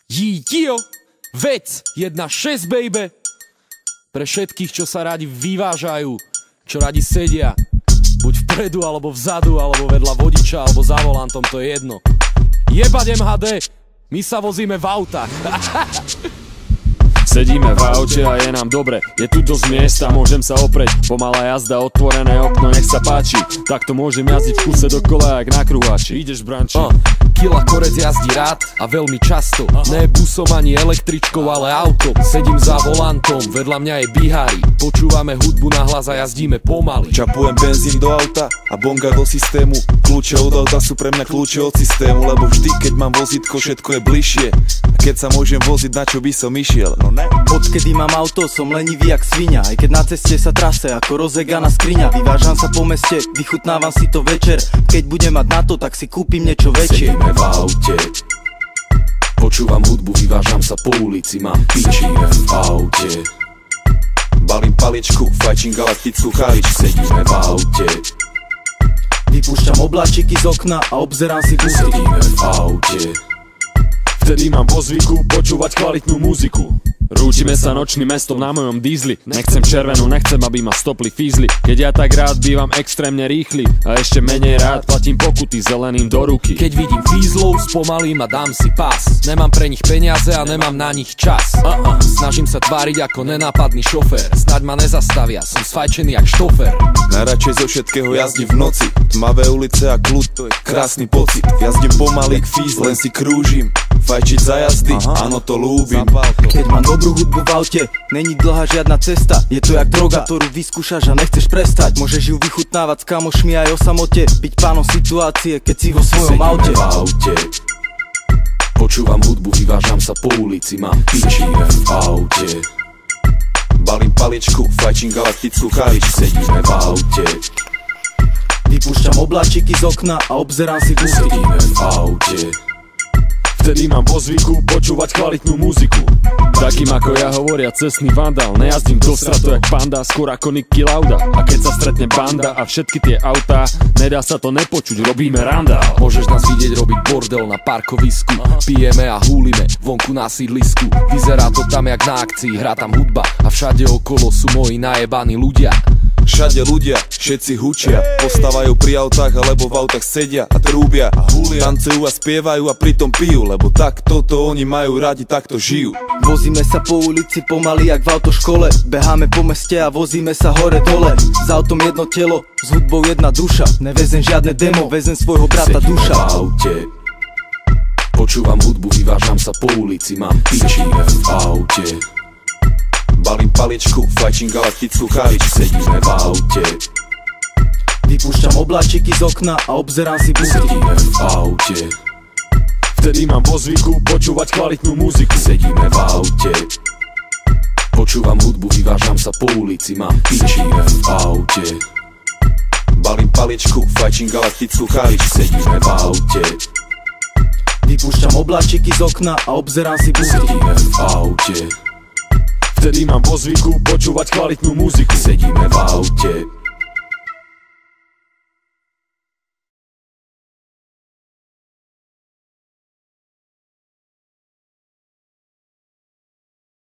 Jí-jío, vec 1.6 baby. Pre všetkých, čo sa radi vyvážajú, čo radi sedia buď vpredu, alebo vzadu, alebo vedľa vodiča, alebo za volantom, to je jedno. Jebať MHD, my sa vozíme v autách. Sedíme v aute a je nám dobre, je tu dosť miesta, môžem sa oprieť. Pomalá jazda, otvorené okno, nech sa páči. Takto môžem jazdiť v kuse dokola jak na kruháči. Ideš, branči? Kila korec jazdí rád a veľmi často. Ne busom ani električkou, ale auto. Sedím za volantom, vedľa mňa je bihári. Počúvame hudbu nahlas a jazdíme pomaly. Čapujem benzín do auta a bonga do systému. Kľúče od auta sú pre mňa kľúče od systému, lebo vždy, keď mám vozítko, všetko je bližšie. A keď sa môžem voziť, na čo by som išiel? No ne. Odkedy mám auto, som lenivý jak svinia. Aj keď na ceste sa trase ako rozeganá skriňa. Vyvážam sa po meste, vychutnávam si to večer. Keď budem mať na to, tak si kúpim niečo väčšie. Sedíme v aute, počúvam hudbu, vyvážam sa po ulici, mám piči v aute. Balím paličku, fajčím galaktickú chaličku. Sedíme v aute, vypúšťam obláčiky z okna a obzerám si busy. sedíme v aute, Vtedy mám po zvyku počúvať kvalitnú muziku. Rútime sa nočným mestom na mojom dízli. Nechcem červenú, nechcem, aby ma stopli fízli. Keď ja tak rád bývam extrémne rýchly a ešte menej rád platím pokuty zeleným do ruky. keď vidím fízlov, spomalím a dám si pás. Nemám pre nich peniaze a nemám na nich čas. Snažím sa tváriť ako nenápadný šofér. Snáď ma nezastavia, som sfajčený jak štofer. Najradšej zo všetkého jazdím v noci. Tmavé ulice a kľud, to je krásny pocit. Jazdím pomaly k fízle, len si krúžim. Fajčiť za jazdy, áno, to ľúbim. Keď mám dobrú hudbu v aute, není dlhá žiadna cesta. Je to jak droga, ktorú vyskúšaš a nechceš prestať. Môžeš ju vychutnávať s kamošmi aj o samote. Byť pánom situácie, keď si vo svojom aute. V aute, počúvam hudbu, vyvážam sa po ulici, mám piči v aute. Balím paličku, fajčím galaktickú chaličku. Sedíme v aute, Vypúšťam obláčiky z okna a obzerám si busy. sedíme v aute, Vtedy mám po zvyku počúvať kvalitnú muziku. Takým ako ja hovoria cestný vandál. Nejazdím do stratu jak panda, skôr ako Niki Lauda. A keď sa stretne banda a všetky tie autá, nedá sa to nepočuť, robíme randál. môžeš nás vidieť robiť bordel na parkovisku. Pijeme a húlime vonku na sídlisku. Vyzerá to tam jak na akcii, hrá tam hudba a všade okolo sú moji najebaní ľudia. Všade ľudia, všetci hučia, postávajú pri autách alebo v autách sedia a trúbia a húlia. Tancujú a spievajú a pritom pijú, lebo tak toto oni majú radi, takto žijú. Vozíme sa po ulici pomaly jak v autoškole. Beháme po meste a vozíme sa hore dole. S autom jedno telo, s hudbou jedna duša. Nevezem žiadne demo, vezem svojho brata Sedíme duša. v aute, počúvam hudbu, vyvážam sa po ulici, mám piči v aute. Balím paličku, fajčím galaktickú chaličku. Sedíme v aute, Vypúšťam obláčiky z okna a obzerám si busy. sedíme v aute, Vtedy mám po zvyku počúvať kvalitnú muziku. sedíme v aute, počúvam hudbu, vyvážam sa po ulici, mám piči v aute. Balím paličku, fajčím galaktickú chaličku. Sedíme v aute, Vypúšťam obláčiky z okna a obzerám si busy. sedíme v aute, Vtedy mám po zvyku počúvať kvalitnú muziku. sedíme v aute,